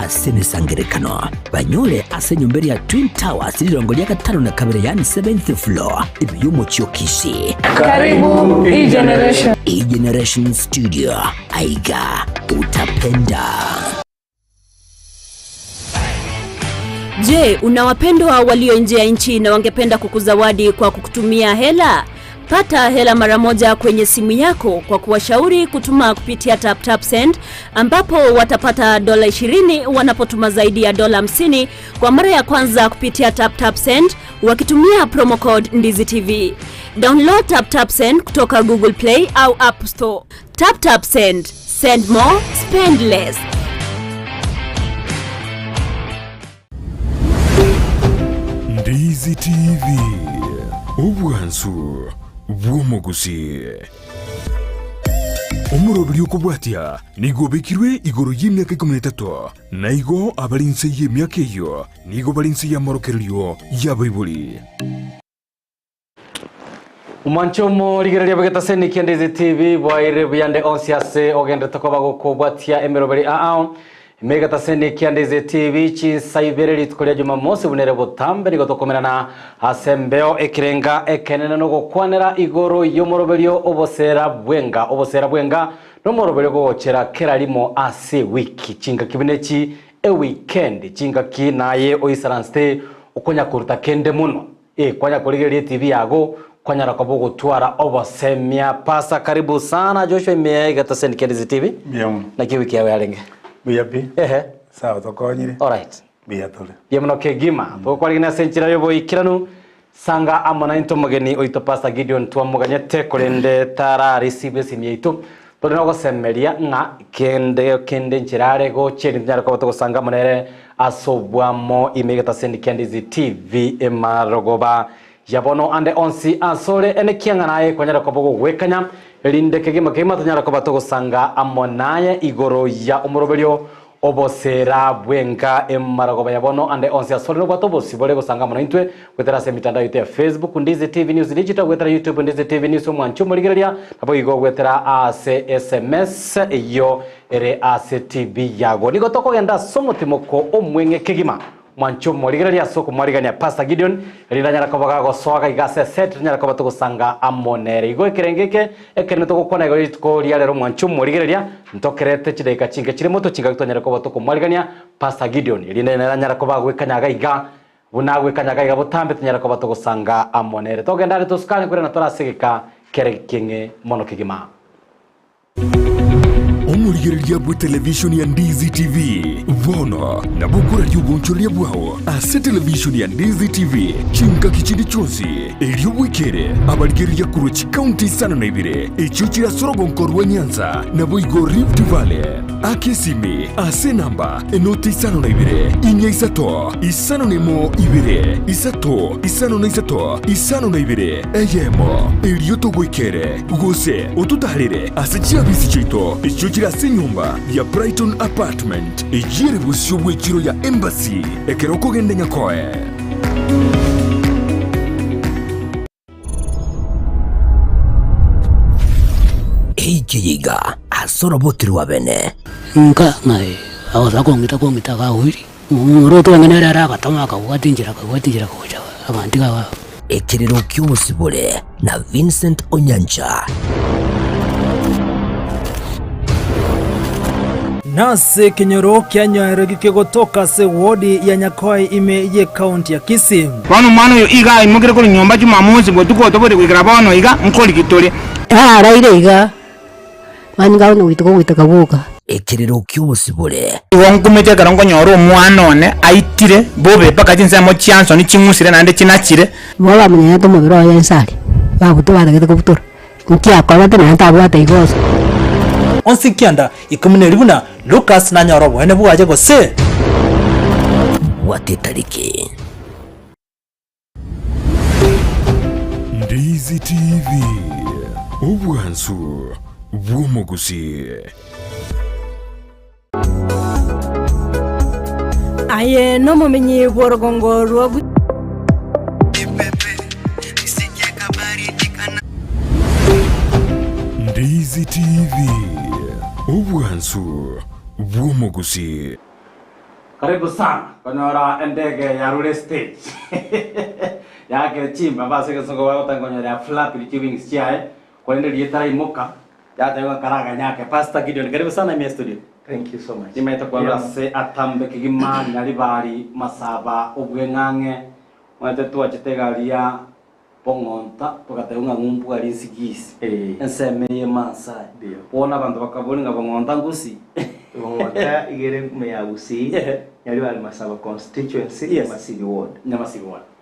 asene sangerekano banyole asenyo mbere ya Twin Towers lirongolia gatano na kabere yani 7th floor ibiyumo Chiokishi. Karibu E-Generation. E-Generation Studio. Aiga utapenda. Je, unawapendwa walio nje ya nchi na wangependa kukuzawadi kwa kukutumia hela? Pata hela mara moja kwenye simu yako kwa kuwashauri kutuma kupitia TapTap Send, ambapo watapata $20 wanapotuma zaidi ya $50 kwa mara ya kwanza kupitia TapTap Send wakitumia promo code Ndizi TV. Download TapTap Send kutoka Google Play au App Store. TapTap Send. Send more, spend less. Ndizi TV. Ubwansu bw'omuguzi. Omurobiri okubwatya nigobekirwe igoro y'imyaka 13 naigo abalinse y'emyaka eyo nigo balinse y'amorokeryo y'abaibuli. Umanchomo ligereria bageta seni Ndizi TV bwaire buyande onsiase ogende tokoba gukobwatya emeroberi Megata seni Ndizi TV chinsaibere tukolia Jumamosi bunere butambe nigotokomerana asembeo ekirenga ekenene no gukwanera igoro y'omoroberio obosera bwenga no moroberio gochera keralimo ase wiki chinga kibinechi weekend chinga kinaye oisaranste ukonya kuruta kende muno kwanya kuligeria TV yago kwanya rakobo gutwara obosemia pasa. Karibu sana Joshua Megata seni Ndizi TV na kiwiki yawe alenge Biapi. Sawa tokonyire. Alright. Biatole. Yemuno kegima. Tokwa gina senchira yobo ikiranu sanga amona into mugeni oito Pastor Gideon twamuganyete kurende tara receive simyeito. Tolino gosemeria nga kende nchirare go cheri nyara ko gusanga munere asobwamo Megata seni Ndizi TV emarogoba yabono ande onsi asore ene kianganaye kwanyara ko bogo wekanya linde kegima tanyara ko batogosanga amonaye igoro ya umoroberio obosera bwenga emaragoba yabono ande onsi asore no batobosi bole gosanga mona intwe kwetera se mitandao yote ya Facebook Ndizi TV News Digital kwetera YouTube Ndizi TV News mwancho murigereria abo igo kwetera ase SMS iyo ere ase TV yago nigo tokogenda somotimoko omwenge kegima mwancho murigereria soko mwarigania Pastor Gideon rinanyara ko bagago swaga igase set nyara ko batugusanga amonere igo ekirengeke ekene to gukona igo itko ria rero mwancho murigereria ntokerete chidaika chinga chiri moto chinga gitonyara ko batuko mwarigania Pastor Gideon rinanyara ko bagwekanyaga iga bunagwekanyaga iga butambe tonyara ko batugusanga amonere togenda rito skani kure na torasegeka kerekenge mono kigima. Omurigereria bwa television ya Ndizi TV vono na bukura y'ubunchoria bwao ase television ya Ndizi TV chinga kichindi chonsi elio wikere abarigereria kuruchi county sana na ibire echo chira sorogonkorwa Nyanza na boigo Rift Valley akesimi ase namba enoti sana na ibire inya isato isano nemo ibire isato isano na isato isano na ibire eyemo elio to wikere gose otutarire ase chiabisi chito echo chira senyumba ya Brighton Apartment ejire busyo bwekiro ya Embassy ekeroko gende nyakoe. Eikiyiga asoro botirwa bene nka ngai aoza kongita ka wiri muroto ngene ara katama ka watinjira koja abandika ba ekirero ky'ubusibule na Vincent Onyanja. Nase kinyoro kyanyoere gikegotoka se wodi ya Nyakoe ime ye county ya Kisii. Bano mano yo iga imugire kuri nyomba Jumamosi ngo tukotobore kwikira bano iga nkoli kitore. Raire iga. Manga no witaka buka. Ekirero ky'ubusibule. Wonkumete karongo nyoro omwana one aitire bobe paka jinsa mo chanso ni chimusire nande chinachire. Bola munya to mubiro ya nsali. Babuto baragete kubutura. Nkia kwa bata na tabwata igoso. Onsi kianda ikumune ribuna Lucas na nyorobo ene buwaje go se watetariki. Ndizi TV ubwansu bw'omuguzi. Aye no mumenyi borogongo rwogu Ndizi TV ubwansu bw'omuguzi. Karibu sana konyora ndege ya Rule Stage. Yake chimba basi kesongo wao tangonyora ya flap ili wings chiae kwende lietara imoka ya tayo karaga nyake Pastor Gideon. Karibu sana in studio. Thank you so much. Nimeita kwa se atambe kigima nyali bari masaba obwengange wate tuwa chitegalia pongonta tukateunga ngumbu ali sigisi enseme Masai bona abantu bakaboninga bongonta ngusi bongonta igere meya gusi nyali bari masaba constituency Masiri ward.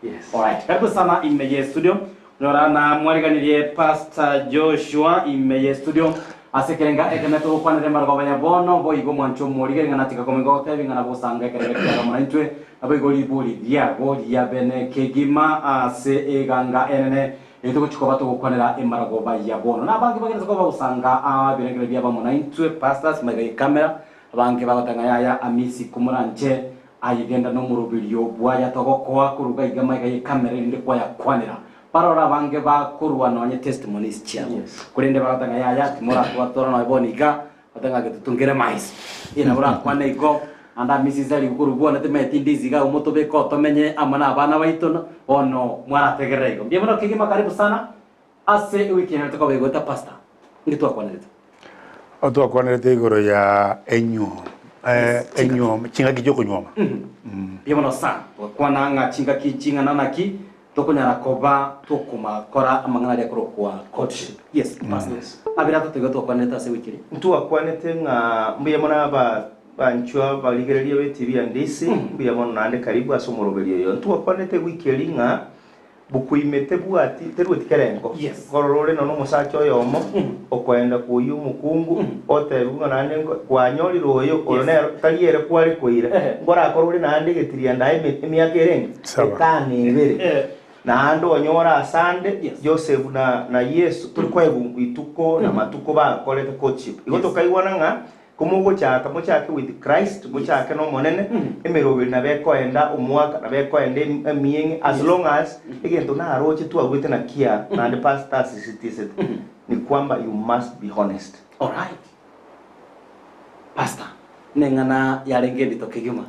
Yes. All right. Karibu sana in studio. Nora na mwaliganirie Pastor Joshua in studio. Asekerenga ekeneto kwa nere margo banya bono boigo mwancho moriga ngana tika komengo tebi ngana bosanga kerebe kya mwanitwe aboigo libuli dia goli ya bene kegima ase eganga enene eto kuchikoba to kwanera emarago banya bono na bangi bageza ko bosanga abirengere bya mwanitwe pastors magai camera bangi bagotanga yaya amisi kumuranje ayigenda no murubilyo bwaya togokoa kuruga igama igai camera inde kwa yakwanira parora bange ba kurwa nonye testimonies chiamo kurinde bagatanga yaya timora twatora no iboniga batanga getutungire mais ina bura kwane iko anda misizali kurubwa na temeti ndiziga umutobe ko tomenye amana abana baitono ono mwana tegerego bienvenido kigima karibu sana ase wiki na tuko begota pasta ngitwa kwanete Oto kwanete igoro ya enyo enyo chinga kijoko nyoma bienvenido sana kwana nga chinga nanaki tokunyara koba tokuma kora amangana ya kurokwa courtship. Yes, pastors. Abirato tegoto kwaneta se wikiri. Ntu akwanete nga mbiye mona banchwa baligerelia betibi andisi mbiye mona nande karibu asomorobelia yo. Ntu akwanete wikiri nga bukuimete buati terwetikerengo. Yes. Kororore no musacho yomo okwenda kuyu mukungu oterunga nande kwanyori royo oronero taliere kwali koire. Ngora korore nande getiria ndai emiakerenge. Etani ibere. Na ando onyora asande Joseph na Yesu tulikuwa ituko na matuko ba kolete courtship igoto kaiwana nga kumugo chaka mochake with Christ mochake no monene emerobe na beko enda umwaka na beko ende mieng as long as egento na aroche tu agwete na kia na the pastor citizen ni kwamba you must be honest. All right. Pastor nengana yarenge bitokigima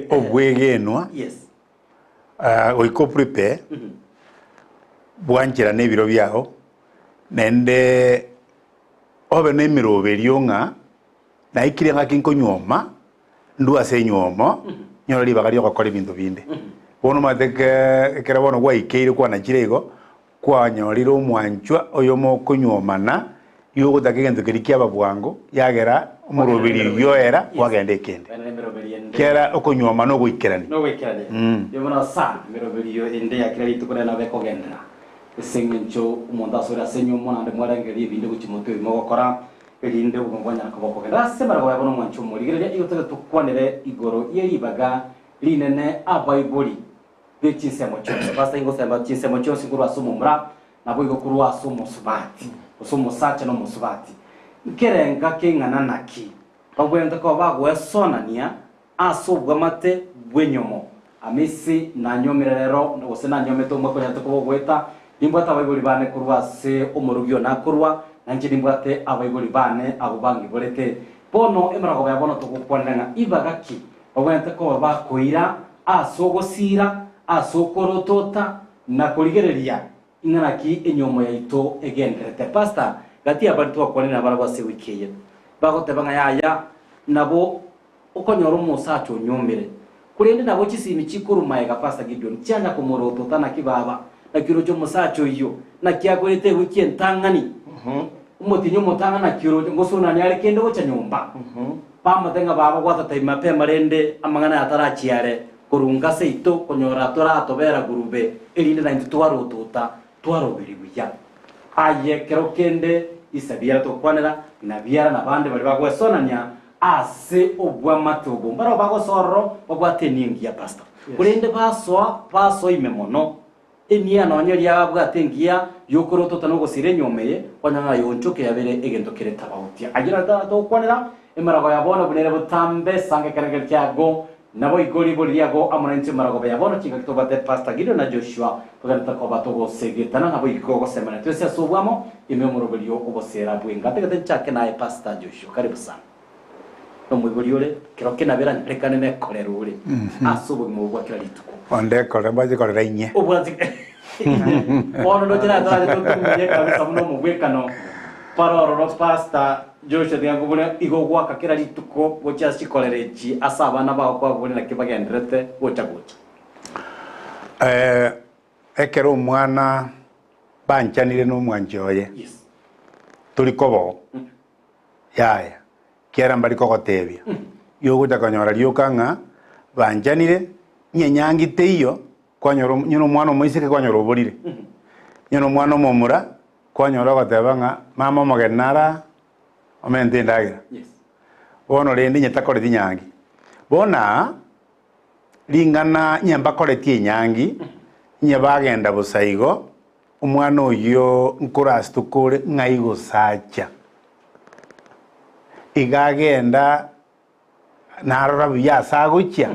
obwegenwa yes oiko prepare bwanjira nebiro byao nende obe nemirobe lyonga na ikirenga kinko nyoma ndu ase nyoma nyoro libagari okora bintu binde bono mateke kera bono gwa ikeire kwa na kirego kwa nyorira omwanchwa oyo moko nyomana yogo takegento kirikia babwango yagera omurobiri yoera wagende kende kera okonyoma no gwikerani yomona sa mirobiriyo inde yakira litukura na beko gendera esengencho umuntu asura senyo mona ande mwarangeri ibinde guchimoto imogokora elinde ubongwanya akaboko gendera semara kwa yabono mwancho muri gerya iyo tukwanere igoro yeribaga linene abaiboli bechinsemo cyose basta ingo semba chinsemo cyose nguru asumumra nabo igo kuru asumusubati usumusake no musubati kerenga kengana naki bagwenda ko bagwesonania asobwa mate bwenyomo amisi na nyomerero ose na nyometo mwe konya tuko gweta imbata abayibuli bane kurwa se omurugyo nakurwa nanje imbate abayibuli bane abo bangi bolete bono emara ko yabona tukukwananga ibagaki bagwenda ko bakoira asogosira asokorotota na kurigereria inaraki enyomo yaito egenderete pasta gati abantu bakwanira baragwa se wikeye bagote banga yaya nabo ukonyoro musacho nyomere kurende nabo kisimi chikurumaye ga Pastor Gideon cyanya kumoroto tana kibaba na kirojo musacho iyo na kyagorete weekend tangani umutinyo mutanga na kirojo ngosona nyale kende go nyumba pama tenga baba gwata taima pe marende amangana atarachiare kurunga seito konyora tora tobera gurube elinde na ntwaro tota twaro biribuya aye kero kende isabira to kwanera na biara na bande bali bagwesonanya ase obwa matobo mbara bagosoro obwateningi ya pastor kurende baso imemono enia nonyo lya bwatengia yokoroto tanogo sire nyomeye kwanyanga yonchoke yabere egento kereta bautia agira to kwanera emarago yabona bunere butambe sange karengel kyago nabo igoli boli yago amonenche marago yabona kinga kitobate Pastor Gideon na Joshua tuganta ko batogo segetana nabo ikogo semana twese asubwamo imemoro beliyo obosera bwenga tegate chake naye Pastor Joshua karibu sana. no mwiburi ule kiro kinabira rekane ne korero ule asubu mu bwa kira lituko onde kore baje kore rainye obwazi ono no tira dale to tumye kabisa muno mu bwekano paroro pasta Joshua yangu bune igogwa kakira lituko gocha sikolereji asaba na ba kwa bune na kibagendrete gocha gocha ekero umwana banchanire no mwanjoye yes tulikobo yaya kiera mbali kokotebia yogo takanyora lyokanga banchanire nyenyangite iyo kwanyoro nyino mwana moiseke kwanyoro oborire nyino mwana momura kwanyora gotebanga mama mogenara omente ndagira yes bono rende nyetakore dinyangi bona lingana nyamba kore tie nyangi nyabagenda busaigo umwana oyo nkoras tukore ngaigo sacha igagenda narora biya sagochia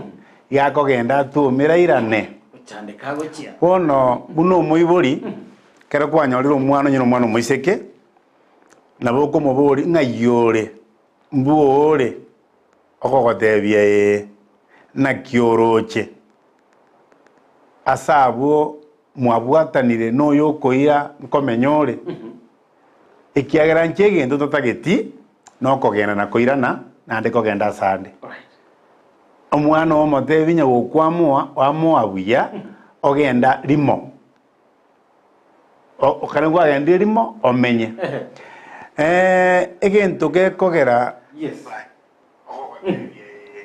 igakogenda tumira irane chande kagochia bono buno moibori kera kwanyorira umwana nyino mwana moiseke naboko mobori ngayore mbuore okogotebia na kioroche asabo mwabwatanire no yokoira nkomenyore ikiagera nchegendo totageti no kogenda na koirana nande kogenda sande omwana omotebinya gokwamwa wamwa buya ogenda limo okarengwa agenda limo omenye egento gekogera yes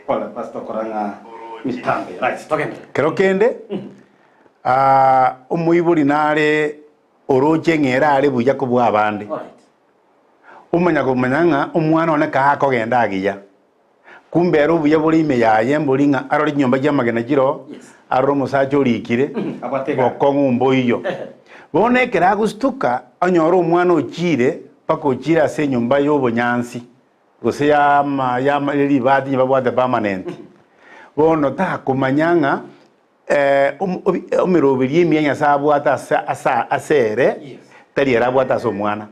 Hola, pastor koranga mitambe. Right, togende. Kero kende umuiburi nare oroche ngera ari buya kubwa abandi. Alright. Umanya kumanyanga umwana one ka kogenda agiya. Kumbe ero buya buri ime yaye mburinga arori nyomba y'amagena giro. Yes. Aro musacho likire. Abatega. Okongu mboyo. Bone kera gustuka anyoro umwana okire pako kira ase nyomba y'obonyansi. Gose ya libadi nyababwate permanent. Bono ta kumanyanga omirobiri emyanya sabwata asere tari erabwata so mwana.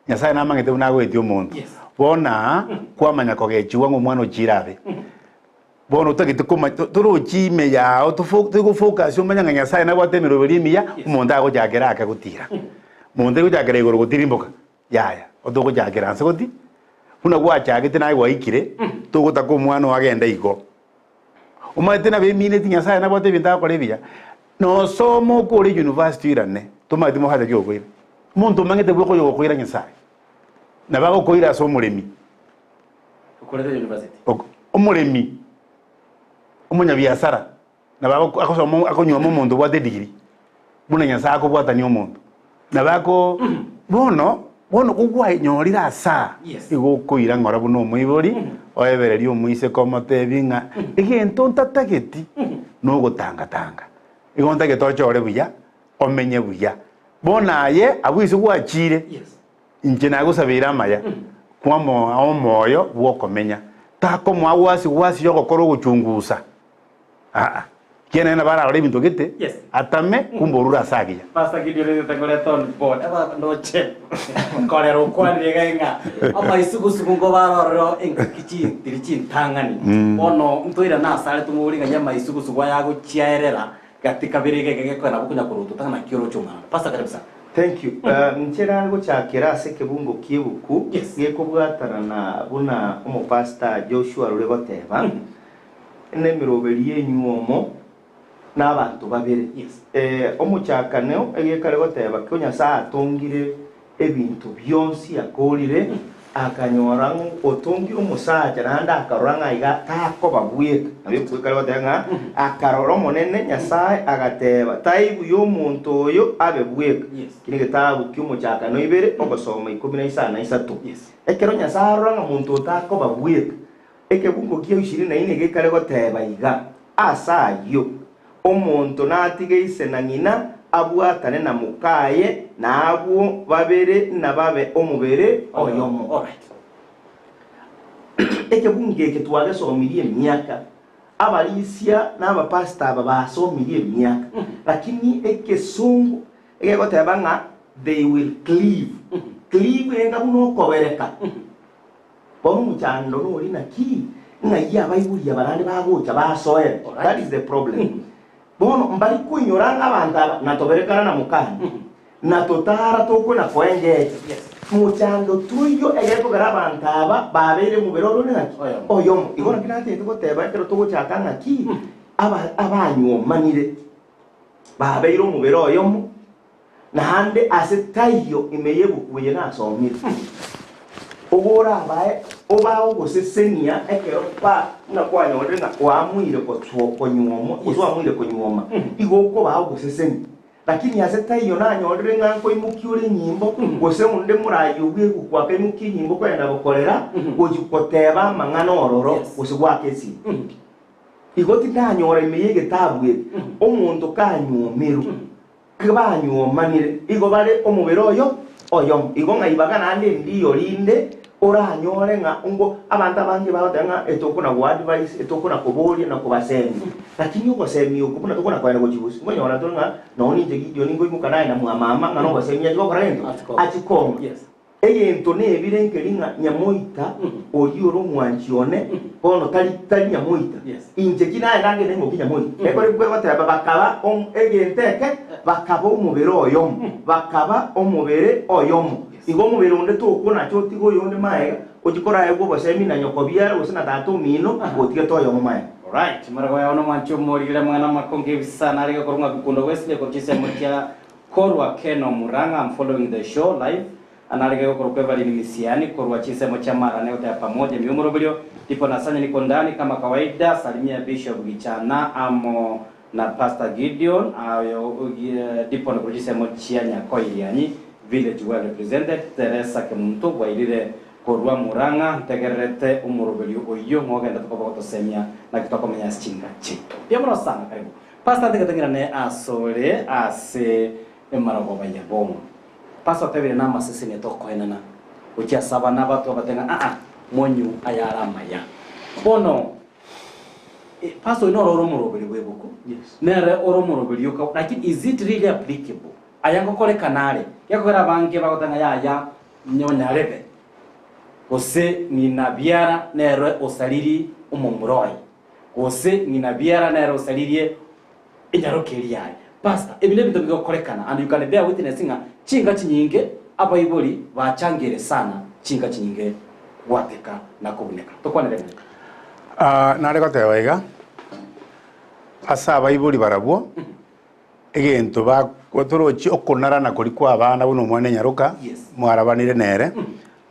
Nyasaye namangete unagwetio omonto. Bona kwamanya kogechiwa ng'omwana okirabe. Bono tagite kuma turochime yao tugufocus omanyanga Nyasaye nabwate emirobiri emiya omonto agochakera akagutira. Omonto agochakera igoro gutirimboka yaya otogochakera anse goti una gwachagete nawe waikire tugutaka omwana wagenda igo umaite na bemine Nyasaye nabwate bintu akorebia no somo kuri university irane tumaite mo hada gyokwira muntu mangete bwoko yokwira Nyasaye nabago koira so muremi Ukorete university omuremi omunya biasara nabago akosomo akonywa omuntu bwate degree buna Nyasaye akobwata ni omuntu nabago bono kugwa nyorira asa igokoira ngora buno omwibori oebereria omuise komotebinga egento ntatageti no gotanga igonta getochore buya omenye buya bonaye abwise gwachire inche nagusabira amaya kwamo omoyo bwokomenya tako mwawasi yogokora guchungusa kiene na bara ore bintu gete atame kumborura sagia pasta gidiore tengole ton bod aba noche korero kwani genga ama isugusugu ngo baroro enkichi tirichi tangani ono ntoira na sare tumuri nganya maisugusugu yago chiaerera gatika birige gegekora bukunya kurutu tana kioro chuma pasta kabisa. Thank you. Nchera ngo chakera se kebungo kibuku gekobwatana na buna umupasta Joshua Rulegoteba ne miroberie nyuomo n'abantu babere omuchakaneo egekare goteba ko Nyasaye atongire ebintu byonsi akolire akanyora otongire umusaja nanda akaroranga iga tako babuyeka nabyo kare gotanga akaroro monene Nyasaye agateba taibu y'omuntu oyo abebuyeka kini gitabu cy'umuchakaneo ibere ogosoma 13 ekero Nyasaye aroranga muntu otako babuyeka ekebungo kiyo 24 gekare goteba iga asayo omuntu natige ise na nyina abwatane na mukaye nabo babere nababe omubere oyomo. Alright. Ekebunge ketwage somirie myaka abalisia n'abapasta babasomirie myaka lakini ekesungu egotebanga they will cleave enga buno kobereka bono muchando no ri naki ngaiya baibuli abarande bagocha basoe. That is the problem. Bono mbali kunyoranga abantu na toberekana na mukani na totara toko na kwenge muchando tuyo egeko garabanta aba babere mu beroro naki oyo igora kinate tukoteba kero tugo chakanga ki abanyu manire babeiro mu bero oyo na hande asetayo imeye bukuye na somire ogora bae oba ogosesenia ekero pa na kwanya odenga kwamwire ko nyuomo uzwa mwire ko nyuoma igoko ba ogosesenia lakini asetayo na nyorenga ko imukiure nyimbo gose munde murayo bwe kwa ke muki nyimbo kwenda bokorera gojikoteba mangano ororo gosegwa kesi igoti ndanyora imeye getabwe omuntu kanyuomeru kibanyuomanire igo bare omubero oyo igo ngaibaga nande ndiyo linde oranyore nga ngo abantu abangi baotenga etokuna ku advice etokuna kubolia na kubasemi lakini uko semi ukuna tokuna kwenda kuchibusi mwenye wanatonga naoni jegidio ningo imukana na mama ngano basemi ajo korento achikonga eyento ne ebirenkelinga nyamoita oyuro mwanchione kono tali nyamoita inje kina nange nemo kinyamoita ekore kwe bataba bakaba egenteke bakaba omubero oyo bakaba omubere oyo igo mubere onde tokuna chotigo yonde maega ojikora ego basemi na nyokobia usina tatu mino otige toyo maega. Alright, marago ya ono mancho morire mwana makonge bisana ari korunga bikundo wesle ko chise motia korwa Keno Muranga. I'm following the show live. Analege kwa kweva limisiani korwa chise mocha mara leo ta pamoja miumuro bilio tipo nasanya niko ndani kama kawaida. Salimia Bishop Gichana amo na Pastor Gideon ayo tipo na kujise mocha Nyakoiriani village well represented. Teresa Kemuntu wailile korwa Muranga tegerete umurubelio oyo ngogenda tukopa semia na kitoko menya chinga chito pia mro sana karibu Pastor tegetengira ne asore ase emarago bayabongo Pastor tebire na masese ne toko enana ukia sabana batu batenga monyu ayara maya bono Pastor ino oro murubelio weboko yes nere oro murubelio ka lakini is it really applicable ayango kore kanale yakora bange bagotanga ya nyonya rebe ose nina biara nero osaliri umumuroi ose nina biara nero osaliri inyarokeria Pastor ebile bintu bigokorekana and you can bear witness nga chinga chinyinge abayiboli bachangire sana chinga chinyinge wateka na kubuneka tokwanere nareko tewaiga asa abayiboli barabwo egento ba kwatorochi okonara na kulikwa abana buno mwane nyaruka mwarabanire nere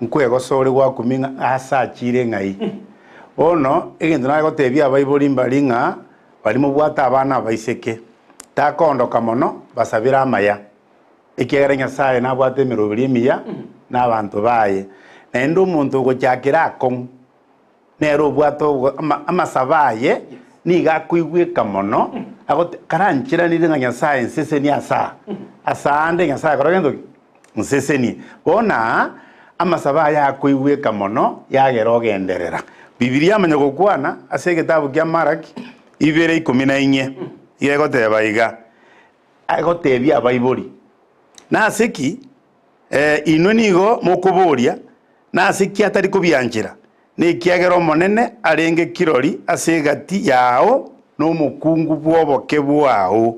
nkwego sori gwa kuminga asa chire ngai bono egento na gotebia abayiboli mbalinga bali mu bwata abana baiseke takondoka mono basabira amaya ikegera Nyasaye na bwate mirubiri miya na abantu baye nendo umuntu gochakira akon nero bwato amasabaye niga kuigwika mono agote karanchira ni Nyasaye nsese ni asa ande Nyasaye korogendo nsese ni bona amasaba ya kuigwika mono yagerogenderera Biblia amenya gukwana ase gitabu kya Maraki 2:14 igegoteba iga agotebia abayiboli na aseki ino nigo mukuburia na aseki atari kubyanjira ni kiagero monene arenge kirori ase gati yao no mukungu bwoboke bwao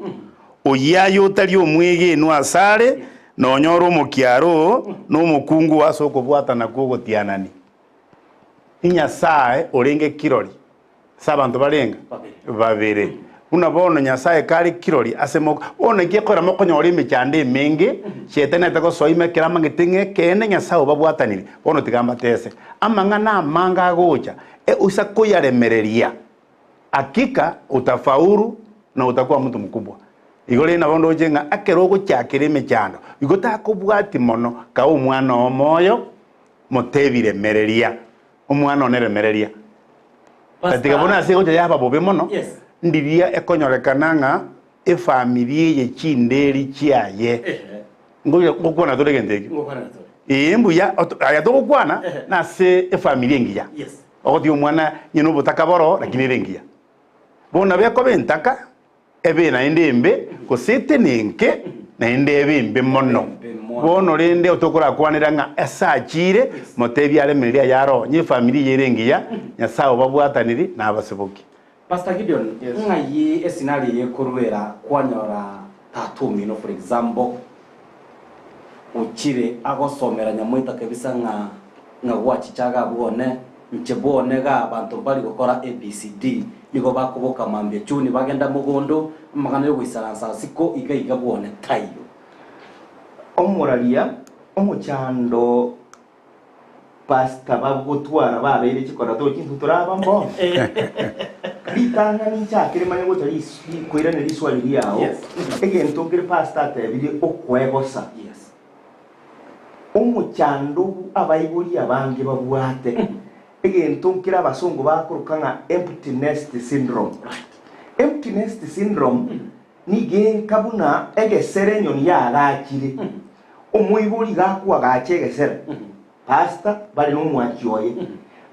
oyayo utari omwege no asare no nyoro mukiaro no mukungu wasoko bwatana kugotianani Nyasaye orenge kirori sabantu barenga babere unabona Nyasaye kari kirori asemo ona gekora mokonyori mechande menge shetana tako soime kirama ngitenge kene Nyasaye babwatanire bono tigamba tese amangana manga gocha usakoyaremereria hakika utafaulu na utakuwa mtu mkubwa igole na bondo jenga akerogo cyakire mechando igota kubwati mono ka umwana omoyo motebire mereria umwana oneremereria katika bona ase gocha yaba bobe mono ndiria ekonyorekananga efamilie ye chinderi chiaye ngoya kokwana tolegendeki imbu ya ayatokwana na se efamilie ngiya ogoti umwana nyino butakaboro lakini rengiya bona beko bentaka ebe na indembe ko sete nenke naende ebimbe mono bono rende otokora kwanira nga esachire motebi aremeria yaro nyi family yerengiya nyasawo babwataniri nabasibuki. Pastor Gideon, ngai esinari yekurwera kwanyora tatumi no, for example uchire agosomera nyamwita kabisa nga wachichaga bwone nchebone ga abantu bali gukora ABCD nigo bakuboka mambye chuni bagenda mugondo magana yo gwisaransa siko iga bwone tayo omuralia omuchando pasta babutwara babere chikora to kintu turaba mbona litanga ni chakire manyo gutari kwira ne liswali yao egento kire pasta te biri okwegosa omuchando abayibuli abange babwate egento kire abasungu bakurukanga empty nest syndrome. Empty nest syndrome ni kabuna egesere nyoni yarachire omuyibuli gakwa gachegesera pasta bali no mwachioye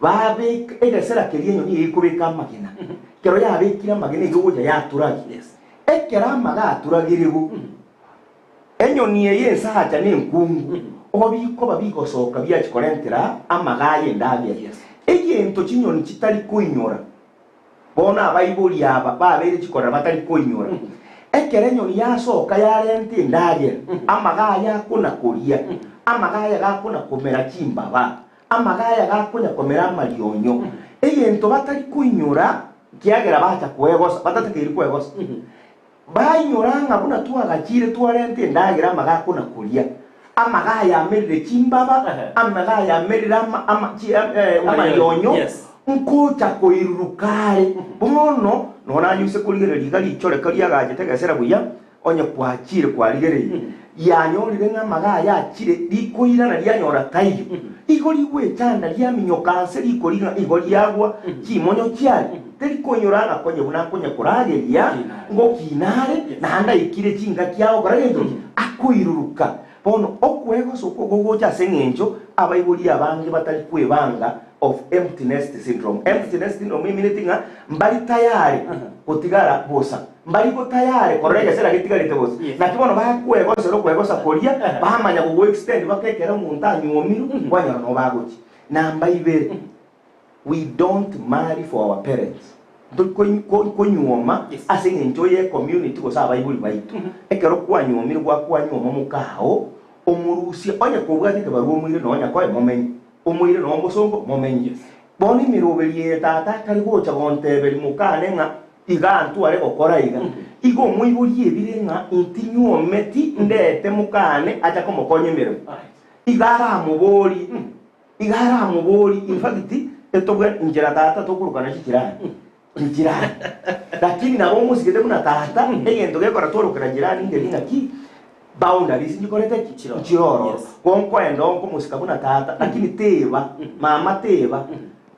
babe egesera keriye nyoni ikubika makina kero yabikira magene goja yaturagi ekera maga aturagiribu enyoni ye sahaja ne nkungu obiko babigosoka byachikorentera amagaye ndabye egento chinyoni kitali kuinyora bona abayibuli aba babere chikora batali kuinyora ekere nyoni yasoka yarente ndabye amagaya kuna kuria amagaya gakuna komera chimbaba amagaya gakuna komera marionyo egento batali kuinyora kiagera bacha kuegosa batatakiri kuegosa bainyoranga buna tuagachire tuarente ndagira amagakuna kuria amagaya amerire chimbaba amagaya amerire amarionyo nkucha koirurukare bono nona yuse kuligere ligali chore kalia gaje tegesera buya onye kwachire kwaligere yanyorire ngamagaya achire likoira na lyanyora tayo igoli wetanda lyaminyokanse likoliga igoli yagwa chimonyo cyari terikonyora konye buna konye kurageria ngo kinare nanda ikire chinga kyao karagendo akuiruruka bono okwego soko gogocha sengenjo abayibuli abange batali kwebanga of empty nest syndrome. Empty nest syndrome meaning mbali tayari kutigara bosa mbali ko tayari korega sera kitigarite bosa nakibono bakwego sero kwego sakoria bahamanya go extend bakekera muntanyu omiru kwanya no bagochi namba ibere we don't marry for our parents ko nyoma asengenjo ye community ko saba ibuli baitu ekero kwa nyomiru kwa nyoma mukao omurusi onya kobwatike baruo mwire nonya kwa momenyi omwire no musongo momenyi boni miroberiye tata kali gocha gonteberi mukane nga igantu are gokora igo mwiburiye birenga intinyu ometi ndete mukane acha komokonye miro igara mubori in fact etobwa injira tata tokurukana jirani lakini nabo musigete kuna tata egento gekora torukana jirani ngelinga ki boundaries ndikorete kichiroro konkwenda onko musika kuna tata lakini teba mama teba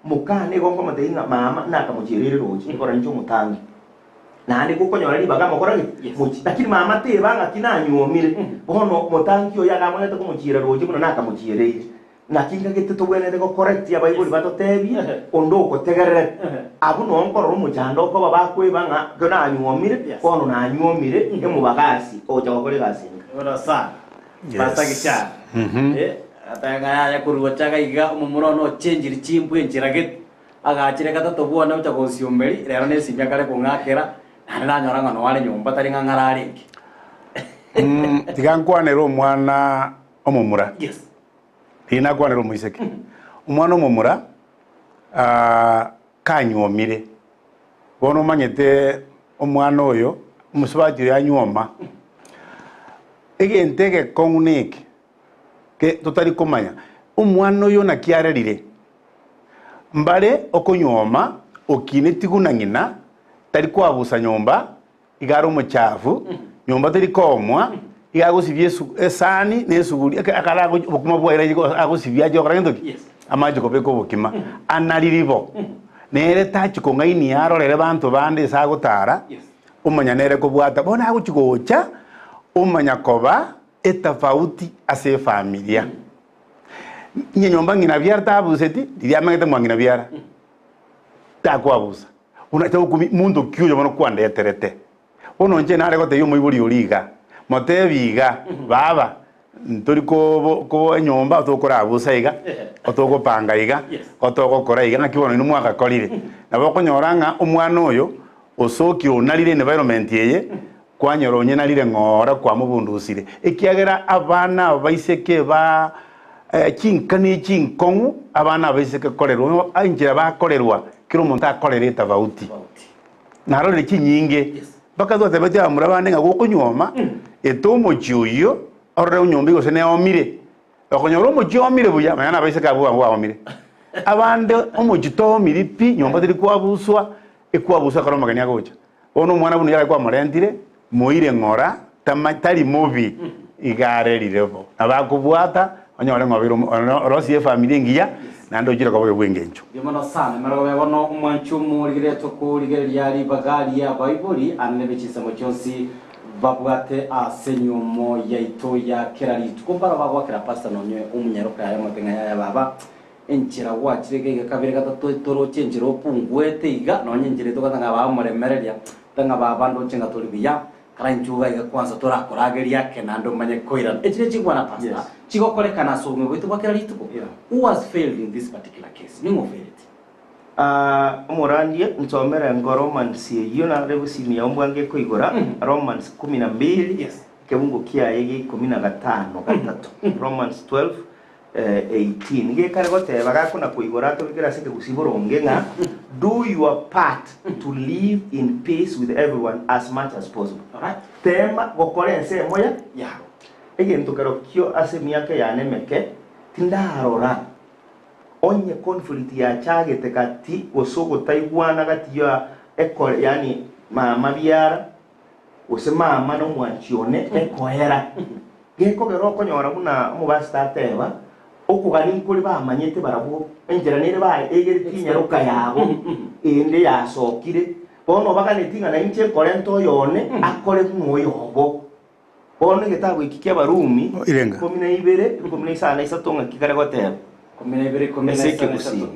mukane gonko mateinga mama nakamuchirire roji ikora ncho mutangi nandi kukonyora libaga mukora muchi lakini mama teba ngakinanyomire bono mutangi yo yagamwete kumuchira roji muno nakamuchirire nakinga gitutubwenete ko correct ya bayibuli batotebi ondo ko tegerere abuno onkoro rumujando ko babakwebanga gona nyomire kono na nyomire emubagasi oja bakore gasi ora sa basta gicha atanga ya kuruchaga iga umumurono change chimbu enchirage agachire gatatu bwana ucha konsiomeri rero ne simya kale kungakera na nyoranga no wale nyumba tari ngangararenge tigankwanero mwana omumura yes ina kwanero muiseke umwana omumura kanyomire bono manyete omwana oyo umusibaji yanyoma egentege konguneke ke totari komanya umwana oyo nakiarerire mbare okonyoma okine tiguna ngina tari kwabusa nyomba igaro muchafu nyomba tari komwa igagusibye esani nesuguri akarago bukuma bwaira agusibya jo karandoki amaje kopeko bukima analiribo nere tachiko ngaini yaro rere bantu bande sagutara umanya nere ko bwata bona aguchigocha umanya koba etafauti ase familia nyonyomba ngina byarta abuseti diryamangete mwangina byara takwabusa unataka kumi mundu kyujo bono kwanda eterete bono nje nare ko teyo mwiburi oliga motebiga baba turi ko nyomba otokora busa iga otokopanga iga otokokora iga nakibono ino mwaka korire nabo konyoranga omwana oyo osoki onarire environment yeye kwanyoro onye narire ngora kwa mubundusire ekiagera abana baiseke ba chinkani chinkongu abana baiseke korerwa anjira bakorerwa kiro umuntu akorera etavauti narore chinyinge bakazo tebete amura bane nga gokonyoma etomo chuyo orre unyombi gose ne omire okonyoro omochi omire buya mayana baiseke abuwa omire abande omojito miripi nyomba tiri kwabuswa ekwabuswa karo magani agocha ono mwana bunu yara kwa morentire moire ngora tamatari mobi igare rirebo abakubwata onyore ngobiro rosi family ngiya nando jira kwa bwengencho yomano sana marago bano mwanchu murigire to kurigire yari bagari ya Bible anebe chisemo cyonsi babwate asenyomo yaito ya kerari tukombara bagwa kera pastor nonye umunyaroka ya matenga ya baba enchira wachirege kabire gatatu toro chenjiro pungwete iga nonye njire to katanga ba muremereria tanga baba ndo chenga tolibiya karanchuga iga kwanza tora korageria kenando manye koira echire chigwana pastor chigo kolekana so mwe wetu bakera lituko who has failed in this particular case ningo failed umurandie nsomera ngo Romans yona rebu simi ya mbwange koigora Romans 12 kebungo kiaye 15 gatatu Romans 12 18 nge karego teba gakuna kuigora to bigera sike gusiboronge nga do your part to live in peace with everyone as much as possible. Alright, tema gokorense moya ya egento karo kyo ase miaka ya nemeke tindarora onye conflict ya chagete kati osogo taigwana kati ya ekole yani mama biara osema mano mwanchione ekoera geko gero konyora muna mubasta teba okugani nkuri bamanyete barabo enjera nire ba egeri kinyaruka yabo ende yasokire bono baganetinga na inche korento yone akore mwoyobo bono getabu ikikia barumi 12 13 isatonga kikare goteba 12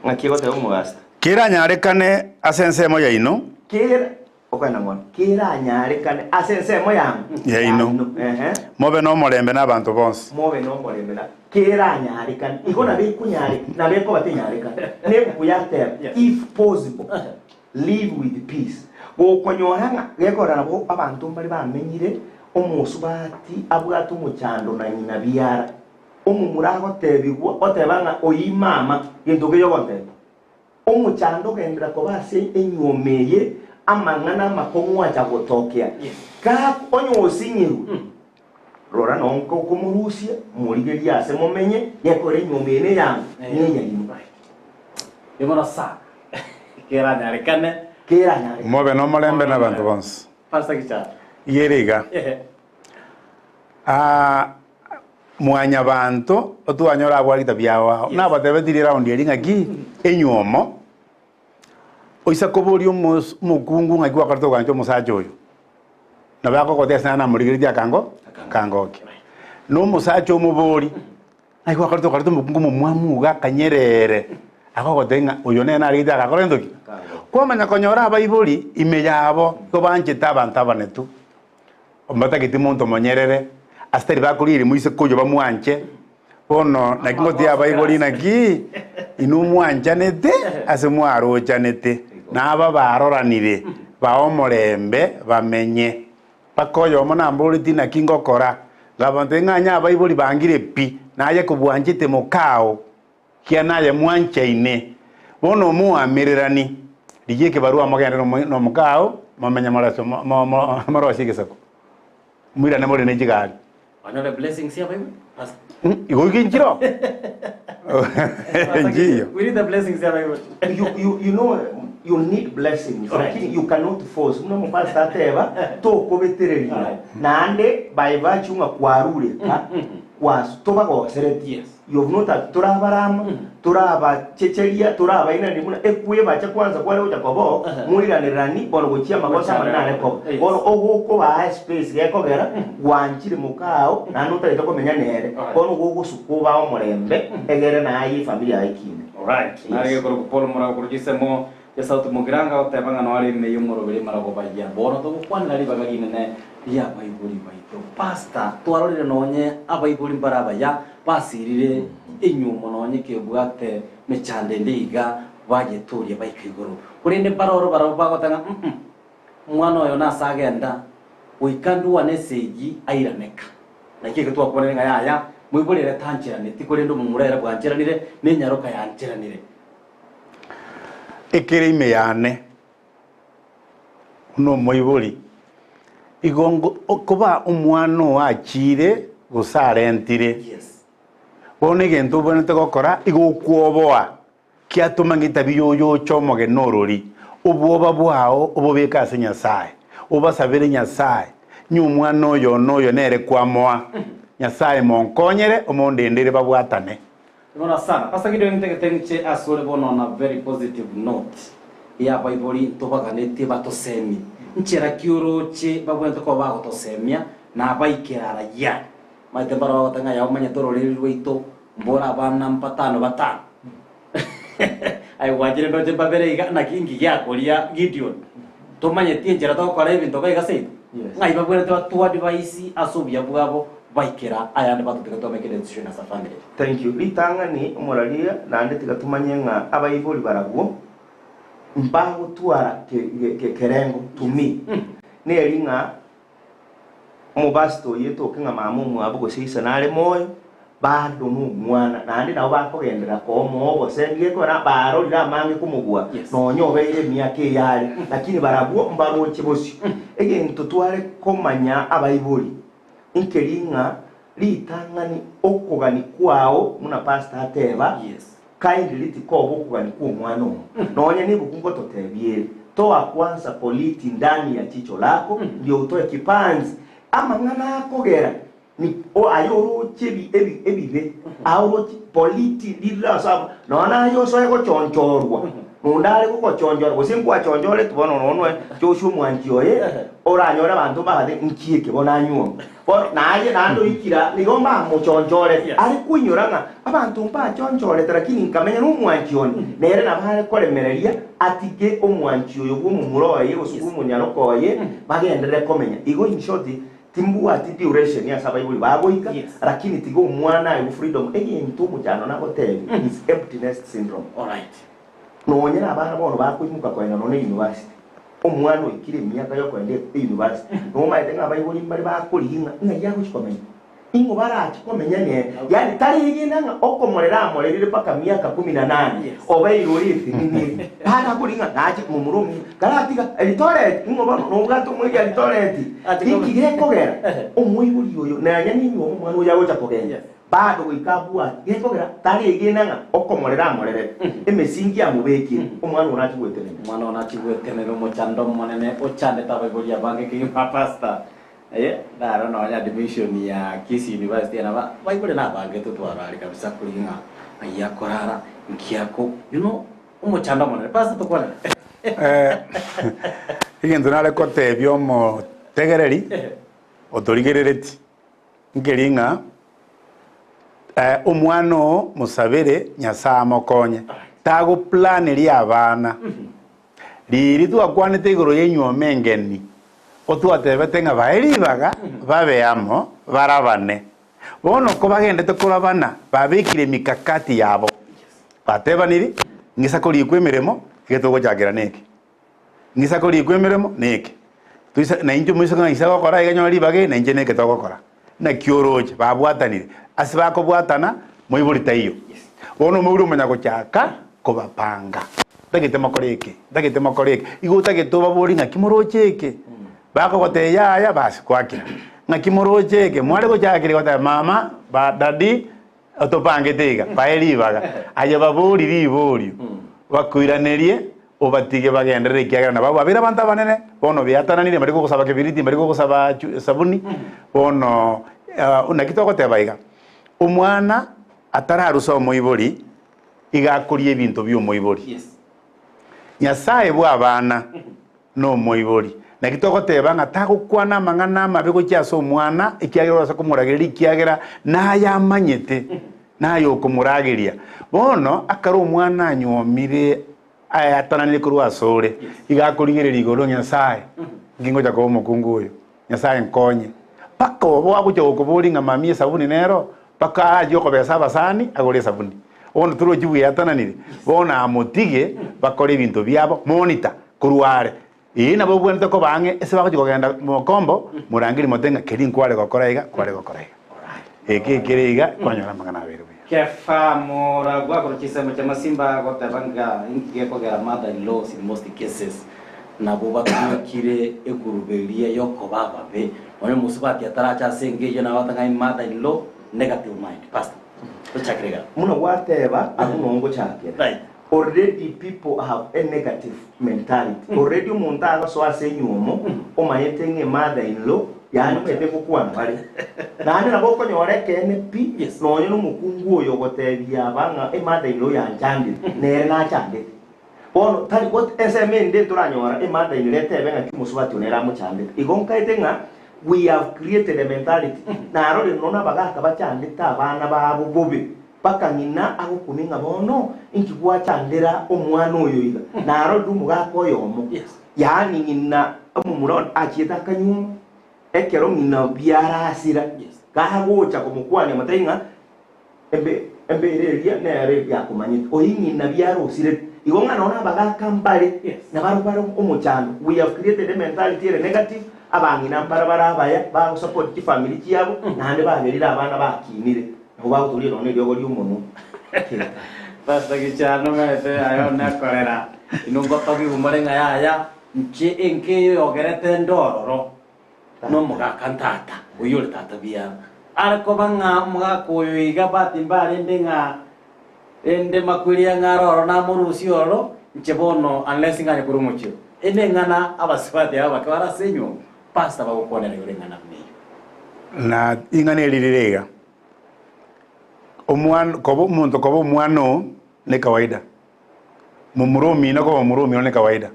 ngaki goteba mugasta kira nyarekane asense moya ino kira okana ngona kira nyarekane asense moya ya ino mobe no morembe na bantu bonse mobe no morembe na kira nyarekane igona be kunyare na be ko batinyareka ne kuyate if possible live with peace bo konyoranga gekora nabo abantu bari bamenyire omusubati abwatu muchando na nyina biara omumurago tebigwa otebanga oyimama gendoge yogonte omuchando gendra ko base enyomeye amangana makongwa cha gotokea ka onyo osinyiru rora nonko kumurusia murigeria ase momenye yakore nyomene yangu nyenya ino yemona sa kera nyarekane mobe no molembe na bantu bonse pasa kicha yeriga mwanya bantu otuanyora abwarita byawa na batebetiri round yeringa ki enyomo oisa koborio mukungu ngaki wakarto gancho musacho oyo na bako kotesa na murigirija kangoke no musacho mubori ngaki wakarto karto mukungu mumwamuga kanyerere akogotenga oyo nena arigita akakorendoki kwa manya konyora abaibori imeyabo ko banchita abantu abanetu ombata kitimonto monyerere asteri bakurire muise koyo bamwanche bono nakingoti abaibori naki inu mwanchanete ase mwaro chanete naba baroranire baomorembe bamenye bakoyo mona mboliti nakingokora gabantu nganya abaibori bangire pi naye kubwanchite mukao kia naye mwanchaine bono muamirerani dijeke barua magenda no mukao mamenya maraso marosi gesako mwira ne mole ne jigari another blessing sia bible igo kinjiro njiyo we need the blessings sia bible you know you need blessings lakini you cannot force muna mupasta teba to kobetererira nande baiva chunga kwarure ka was toba go sereti yes you've not turabarama turaba checheria turaba ina ni muna ekuye bacha kwanza kwale uja kobo muliranirani bono gochia magosa manane ko bono ogo ko ba space geko gera gwanchire mukao na nuta itoko menya nere bono gogo sukuba omorembe egere na ayi familia ikine alright nage ko polo mora ko jisemo ya sauti mugiranga otebanga no ali meyo moro bele mara ko bajia bono to kwanira ri bagari ne ya baibuli baito pastor twarorire nonye abaibuli barabaya basirire inyumo nonye kebwate mechande ndiga bageturie baikiguru urinde baroro bagotanga mwana oyo nasagenda wikandu waneseji airaneka na kike twakubonera nga yaya mwibulire tanchirane tikurinde mumurera bwanchiranire n'inyaruka yanchiranire ekere ime yane no mwibuli igongo kuba umwana wachire gusarentire yes bone gento bonete gokora igokwoboa kiatuma ngitabiyoyo chomoge norori ubwoba bwao ubobeka ase Nyasaye ubasabire Nyasaye nyumwana oyo noyo nere kwamoa Nyasaye monkonyere omondendere babwatane. Ngona sana pasa kido ntegetenche asore bono on a very positive note ya baibuli tobaganete batosemi nchera kiuroche babwente ko bagotosemia na baikirara ya maite baro tanga ya umanya tororeri rwito mbora bana mpatano batano ai wajire ndoje babere na kingi ya kolia Gideon tomanye tienjera to kora ibintu kaiga sei ngai babwente batu advice asobya bwabo baikira ayande batuteka tomekere decision as a family. Thank you. Litangani umuralia nande tigatumanye nga abayiboli baraguo mbago tuara kerengo to me ne ringa mubasto yeto kinga mamu mwabo go sisa nale moyo bado mu mwana nande na bakogendera ko mobo sengie ko na baro lira mange kumugwa no nyobe ile miake yale lakini baraguo mbaro chibosi egento tware komanya abayiboli inkeringa litangani okugani kwao muna pastor ateba yes kind litiko okugani kwa mwana nonya ni bukungo totebiere toa kwanza politi ndani ya chicho lako ndio utoe kipanzi ama ngana akogera ni o ayoro chebi ebibe auro politi lila sabu nona ayo soye ko chonchorwa mundale ko chonjora usinkwa chonjore tubono nonwe Joshua mwanjioye ora anyora bantu bahade nkieke bona nyuo naye nando ikira nigomba muchonjore ari kunyuranga abantu mpa chonjore lakini nkamenya no mwanjioni nere nabale koremereria atige omwanjio yobo mumuroye osugu munyarokoye bagendere komenya igo in short timbu ati duration ya sabaibuli bagoika lakini tigo mwana yo freedom ento mujano nabo tebi is emptiness syndrome. All right. Nonyera abana bono bakwimuka kwenda none university omwana ikire myaka yo kwenda university no maite nga bayibuli mbali bakulinga nga yako chikomenya ingo bara chikomenya ne yani tari igina nga okomorera amorerire paka myaka 18 obe yurithi nini bana kulinga naji mumurumi karatika elitoret ingo bano no gato mwija elitoret ikire kogera omwibuli yoyo na yani nyo omwana uyago chakogenya bado wikabua gekogera tari igina nga okomorera amorere emesingi amubeki omwana unachi gwetenene mwana unachi gwetenene mochando monene ochande tabaibuli abange kinga pastor daro no ya division ya Kisii University na baibuli na bange tutwarari kabisa kulinga aya korara nkiako umuchando monene pastor tukwana igento nale kote byomo tegereri otorigerereti ngelinga omwano musabere Nyasaye amokonye tago plan eri abana riri twakwanete igoro yenyuome engeni otwatebete nga baeribaga babeamo barabane bono ko bagendete kurabana babikire mikakati yabo batebaniri ngisa kori kwemeremo getogo jagira neki ngisa kori kwemeremo neki tuisa na injo muiso nga ngisa gokora iganyori bage na inje neki togokora na kioroje babwatanire asiba ko bwatana moiburita iyo bono muru manya gochaka kobapanga tagite makoreke iguta getoba bori nga kimorocheke bako gote yaya basi kwakira nga kimorocheke mwale gochakire gote mama ba dadi otopange tega baelibaga aye baburi ribori bakwiranerie obatige bagendere kiagira na babo abira banta banene bono biatananire mariko gusaba kebiriti mariko gusaba sabuni bono unakito gote baiga umwana atararusa omoibori igakurie ebintu by'omoibori Nyasaye bwabana no moibori na kitogoteba nga tagukwana mang'ana mabe gokiasa omwana ikiagera asa kumurageria ikiagera nayamanyete nayo kumurageria bono akaro omwana anyomire ayatananire kurwa asore igakurigereria igoro Nyasaye ngingo jako omukungu uyu nyasaye nkonye paka obo agucha okobori nga mami sabuni nero paka ajo kobesa basani agore sabuni ono turo jibu yatananire bona amotige bakore ibintu byabo monitor kurware nabo bwente ko bange ese bako kugenda mu kombo murangiri motenga keri nkware gokoraiga eke kereiga kwanyora magana abiri kefa mora gwa ko kisema cha masimba gotabanga inki ko gara mother in law in most cases nabo batumikire ekuruberia yoko baba be one musubati ataracha sengeje na watanga mother in law negative mind pastor tuchakrega muno wateba akunongo chake right. Already people have a negative mentality. Already umuntu so asenyumo omayetenge mother in law yani mete kukwana bali nani nabo konyoreke NP nonyo numukungu oyo gotebia banga mother in law yanjandi nere na chande bono tali got SMN turanyora mother in law tebe nga kimusubati onera mu chande igonkaitenga we have created a mentality na role nona bagaka bachande tabana babo bobe paka nyina agukuninga bono inkigwa chandera omwana oyo iga naro dumugako yomo yani nyina omumuron achieta kanyuma ekero nyina biara asira gahagocha komukwane matainga embe ireria nere yakumanyita oyinyina biara osire igonga nona bagaka mbale na baro omuchando we have created a mentality negative abangina barabara baya ba support ki family kiabo nande bagerira abana bakinire Oba utuli no ndio goli umuntu. Basta gichano mete ayo nakorera. Inungo toki umurenga ya nchi enke yogerete ndororo. No muga kantata. Uyule tata bia. Arko banga muga koyiga batimbare ndenga ende makwiria ngaroro na murusi oro nchebono unless ngane kurumucho. Ene ngana abasifate aba kwara senyo. Pasta bagukonera yorengana mmeyo. Na ingane lirega. Omuan kobo muntu kobo muano ne kawaida mumuromi na kobo muromi ne kawaida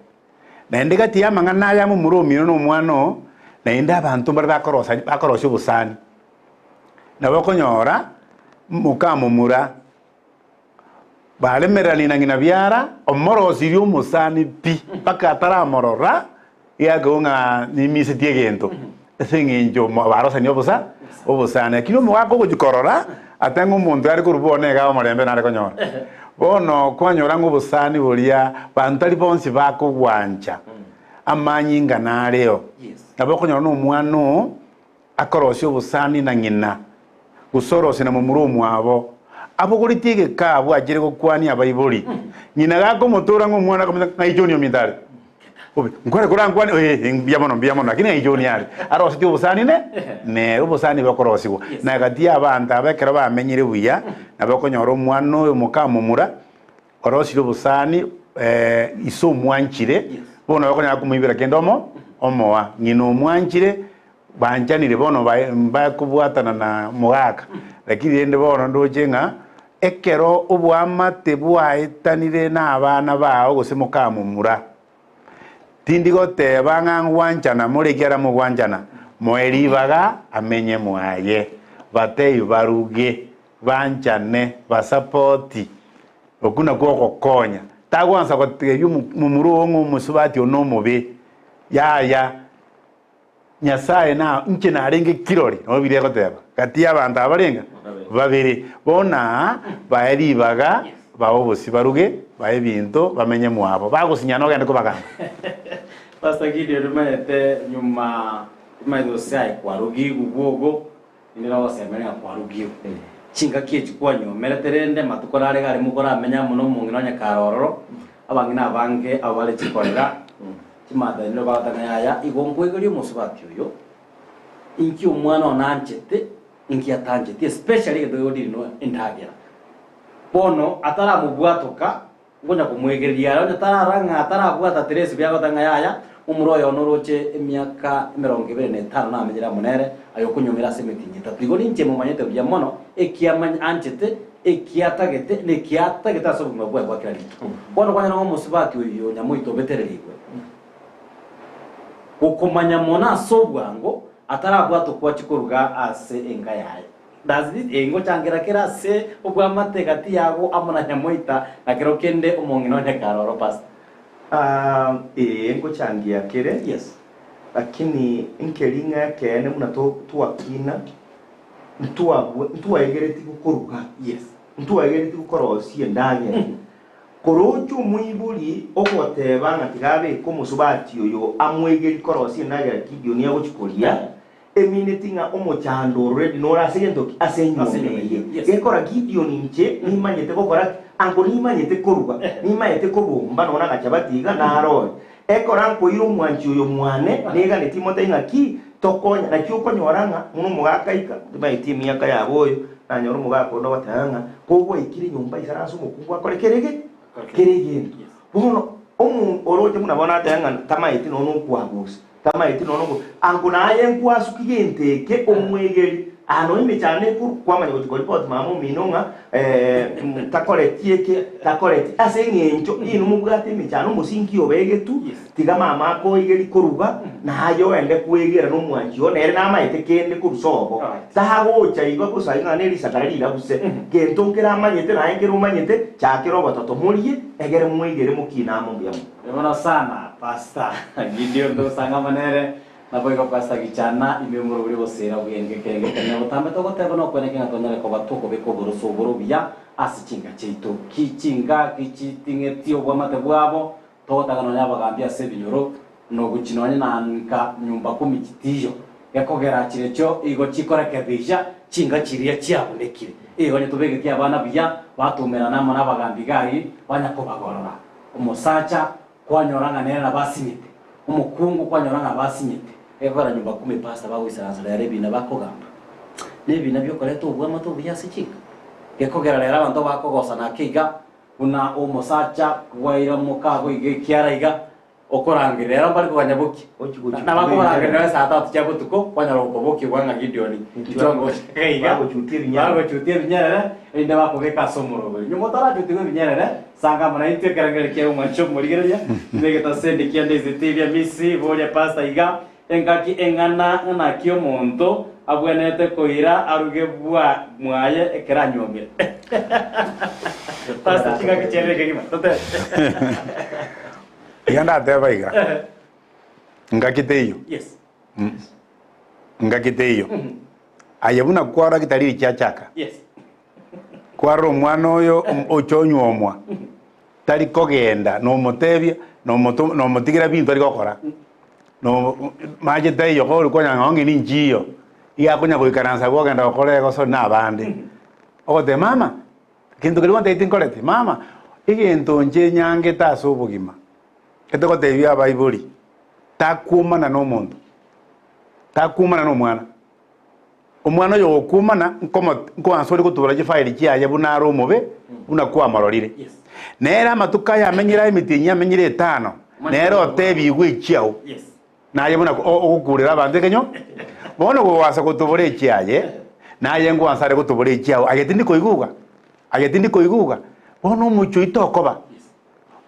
na ndega tia mangana ya mumuromi no muano na inda abantu bari bakorosa busani na bakonyora mukamumura bale merali na ngina byara omorosi ryo musani pi paka tara morora ya gonga ni mise tiegento senginjo barosa ni obusa obusani kino mwako kujikorora atengo umuntu ari kurubone ga omorembe nare konyora bono kwanyora ngubusani bulia bantari bonsi bakugwanja amanyinga nareo nabo konyora no mwana akorosyo busani na nyina gusorose na mumurumu abo abo kuritige kabwa agire gukwani abayiburi nyina gako motora ngo mwana ka ijonio mitari ngore kurangwani biamono lakini ijoni yari arose tyo busani ne ubusani bakorosigo na gati abanta abekera bamenyire buya nabakonyora omwana oyo mukamumura orosi ubusani iso mwanchire bono bakonyora kumibira kendomo omoa nyino mwanchire banjanire bono bakubwatana na mugaka lakini ende bono ndojenga ekero obwamate bwaetanire na abana bawo gose mukamumura tindigo te bangangwanchana murekiara mugwanchana moeribaga amenye mwaye batei baruge banchane basapoti okuna kokonya tagwansa koteyo mumurongo musubati onomobe ya nyasaye na nkina arenge kirori no bire goteba kati abantu abarenga babiri bona baeribaga baobosi baruge baebinto bamenye mwabo bagusinya no gende kubaganga Pastor Gideon rumete nyuma imazo sai kwa rugi gugogo indira wasemenya kwa rugi chinga kiechukwa nyomera terende matukorare gari mukora amenya muno munginonya karororo abangina abange abale chikorera chimada ndiro batanga yaya igongwe gari musubati uyo inki umwana onanchete inki atanchete especially gado no intagira bono atara mubwatoka ngonya kumwegereria rero atararanga atarabwata Teresi byagotanga yaya umuroyo noroche emyaka 25 namenyera munere ayo kunyumira semiti nyitatu igoni nche mu manyete bya mono ekiamanya anchete ekiatagete ne kiatagete asobumwe bwa kwa kila litu bono kwanya no musubati uyo nyamuito betererigwe ukomanya mona sobwango atarabwato kwa chikoruga ase enga yaye dazit engo changira kera se ubwa mategati yago amona nyamoita akero kende omongino ne karoro pas engo changia kere yes lakini inkelinga kene muna tuakina ntuwaegereti gukuruga ntuwaegereti gukorosia ndage korojo mwiburi ogoteba ngatigabe komusubati oyo amwegeri korosia ndage kidio ni agochikoria eminetinga omochando already nora segento asenyomeye gekora Gideon nje nimanyete gukora ango nimanyete kuruga nimanyete kubumba nona gachabatiga naro ekora nkoiro mwanji uyo mwane nega ne Timote ngaki tokonya na cyukonyoranga muno mugakaika ndibaiti miaka yaboyo na nyoro mugako ndo batanga kogwo ikiri nyumba isaraso mukungwa korekerege kerege buno oroje munabona atanga tamaiti nono kwagusa tamaiti nono ango naye nkwasukigenteke omwegeri ano imechane kwamanya kuti report mamo minonga takoreti asengencho ino mubwate imechano musingi obegetu tiga mama ko igeri koruga nayo ende kwegera no mwanjio nere namaite kende kurusobo tahagocha igo kusainga neri sakarira buse gentongera amanyete na engero manyete chakero batoto murie egere mwegere mukina amubya Ebona sana pasta Gideon do sanga manere naboika pasta gichana imemuro buri bosera bwenge kenge kenya butambe to goteba no kwene kinga tonere ko batuko beko buruso burubya asichinga cheito kichinga kichitingetio bwa mate bwabo totaga no nyabagambia sebinyoro no guchinonye nanka nyumba 10 kitiyo yakogera chirecho igo chikorekebisha chinga chiria chiabonekire igo nyetubege kia bana bya batumera namo nabagambi gai banyakobagorora umusacha kwanyoranga nera basinyite umukungu kwanyoranga basinyite ekora nyumba 10 pasta bawisaransa ya rebina bakogamba nebina byo koleto ubwa mato byasichika gekogera rera abantu bakogosa na kiga una umusacha waira mukago igekiaraiga okorangirera bari kuganyabuki nabakorangirera saa 3 cyabutuko kwanyaro koboki gwanga Gideon itongo keiga bagochutie binyerere inde bakobeka somoro nyumotara chutie binyerere sanga mona itekerangere kye umwancho murigereya negeta sendi kiande zitivya misi bolia pasta iga engaki engana na kyo monto abwenete koira aruge bwa mwaye ekeranyomire pasta chiga kicheleke kima tote Yanda teba iga. Ngakiteyo. Yes. Ngakiteyo. Ayebuna kwara kitaliri kyachaka. Yes. Kwara omwana oyo ochonyomwa. Tali kogenda no motebya no motigira bintu ali gokora. No maje teyo ko konya ngongi ninjiyo. Iya konya boikaransa gokenda gokora goso na bandi. Ote mama. Kintu kiriwa tete nkorete mama. Igento nje nyange taso bugima. Etoko tebya Bible takumana no muntu takumana no mwana omwana yo kumana nko ansori kutubura je file kiyaye bunaro umube unakwa marorire nera matuka ya menyira imitinya menyire 5 nero tebi igwe kiyawo naye buna okukurira bande kenyo bono go wasa kutubura kiyaye naye ngo ansare kutubura kiyawo agetindi koiguga bono mucho itokoba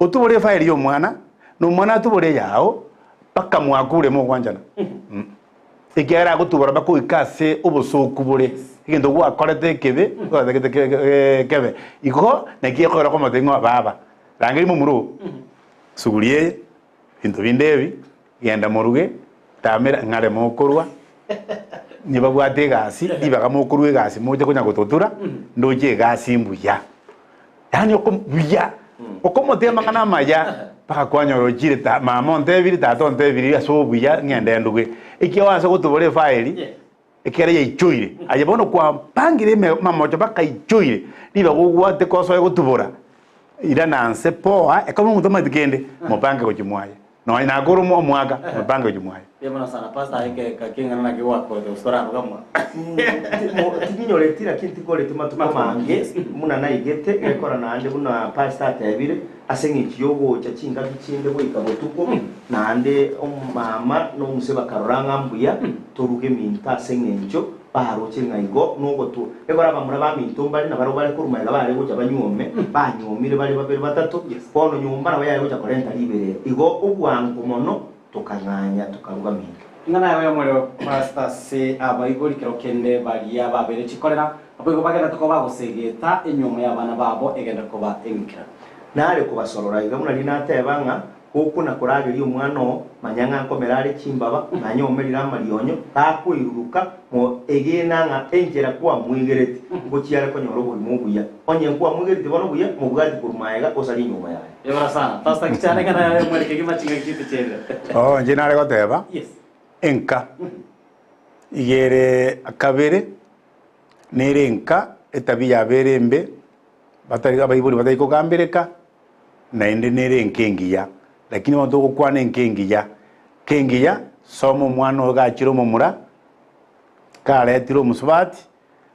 utubure file yo mwana no mwana tubure yao paka mwakure mo kwanjana ikera gutubura bako ikase ubusukubure igendo gwa korete kebe kebe iko nekiyekora ko matengo baba rangiri mu muru sugurie into bindebi yenda muruge tamera ngare mo korwa niba bwate gasi ibaga mo korwe gasi moje kunya gututura ndoje gasi mbuya yani okombuya okomotema kana maya paka kwanyoro jire ta mama ontebiri ta ontebiri asobuya ngende nduge ikyo wanse gutubore file ikere yichuire aje bono kwa pangire mama cho baka yichuire niba gugwate koso gutubura ira nanse poa ekomo mutoma dikende mopange kujimwaye no ina guru mo mwaga mopange kujimwaye yemana sana pasta ike kakinga na kiwa ko de ustora kama tinyore tira kinti kole tumatuka mange muna na igete ekora nande buna pasta tebire asengi kiyogo cha chinga kichinde boika botuko nande mama no museba karoranga mbuya toruge minta sengencho paro chinga igo nugo tu ekora bamura ba mintumba na baro bale kuruma bale gocha banyume banyumire bale babere batatu kono nyumba na bayaye gocha korenta libere igo ubwangu mono tukanganya tukaruga minga ngana yawe mwero pasta se abaigori kirokende baria babere chikorera abigo bagenda tukoba gusegeta enyuma y'abana babo egenda kuba enkira nare kubasorora iga muna linatebanga huku na kurageri omwana o manyanga nkomerare chimbaba nanyomerira amarionyo takwiruruka mo egena nga enjera kwa mwigereti ngochiare konyora obulimo buya onye kwa mwigereti bono buya mubwati kurumaega osali nyuma yaye Yebara sana. Pastor kichane kana ya mweleke kimachinga kitu chende. Oh, njinare goteba. Yes. Enka. Igere akabere. Nere enka etabia berembe. Batari abayibuli batari kugambireka. Na ende nere enkengiya. Lakini wantu okwana enkengiya. Kengiya somo mwana ogachiro mumura. Kaletiro musubati.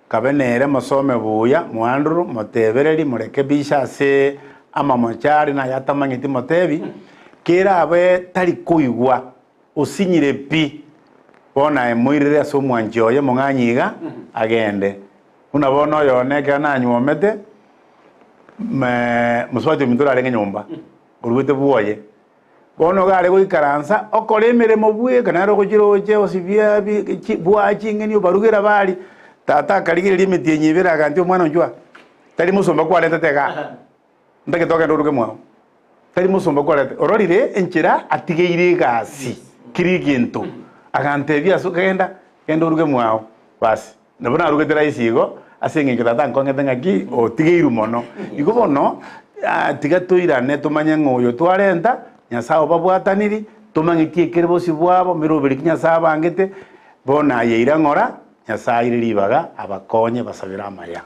Kabenere masome buya mwanduru motebereri murekebisha se ama mochari na yatamanyiti motebi kera abe tari kuigwa usinyire pi bona emuirire aso mwanjoye monganyiga agende una bono yone kana nyomete muswati mitura renge nyomba urwite buoye bono gare gwikaransa okore miremo bwe kana ro kujiroje osibia bwa chingeni obarugera bali tata karigire limiti nyibira ganti omwana njwa tari musomba kwa leta tega ndake toka ndoruke mwao tari musomba kwa leta ororire enchira atigeire gasi kiriginto agantebia sukenda kendoruke mwao basi ndabona arugetera isigo asenge ngitata nkongete ngaki otigeiru mono iko bono tigatuirane tumanye ngoyo twarenta nyasao babwataniri tumangitie kerebosi bwabo mirobiri kinyasa bangete bona yeira ngora nyasaire ribaga abakonye basabira amaya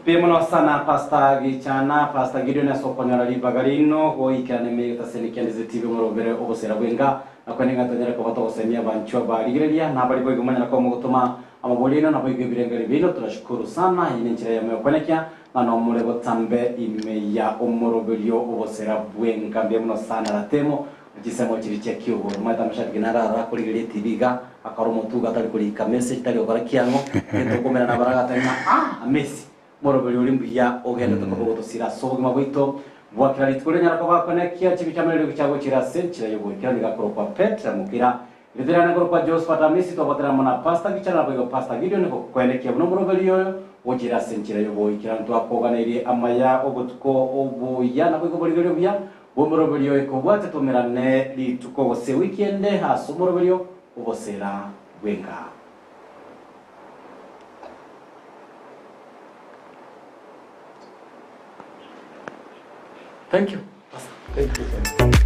Pimono sana Pastor Gichana, Pastor Gideon Sokonyara Libagarino, Goikane Meta Senikenze TV Morobere Obosera Wenga, Akoninga Tanyara Koto Semia Bancho Barigeria, Nabari Gomana Komotoma, Amabolino, Nabibirenga Vino, Trashkuru Sana, Inenchia Mekonekia, Nanomurego Tambe, Imeya Omorobelio, Obosera Wenga, Bemono Sana Temo, Gisamo Chirichekio, Madame Shaginara, Rakuri TV, Akaromotuga Talkurika, message Taliorakiano, and Comena Navarata, Messi. Morobelio limbia ogenda tukoboto sira sogma boito bwakira litkole nyara kwa konekia chibikamelo kichago chira senchira yobo kandi gakoro kwa Petra mukira lidera na kwa Josephat Amisi to batera mona Pastor Gichana boyo Pastor Gideon ko konekia no morobelio ojira senchira yobo ikirantu akogana iri amaya ogotko obuya na boyo boligero bya bomorobelio ekobwate tomerane lituko se weekend ha somorobelio obosera Wenga. Thank you. Thank you.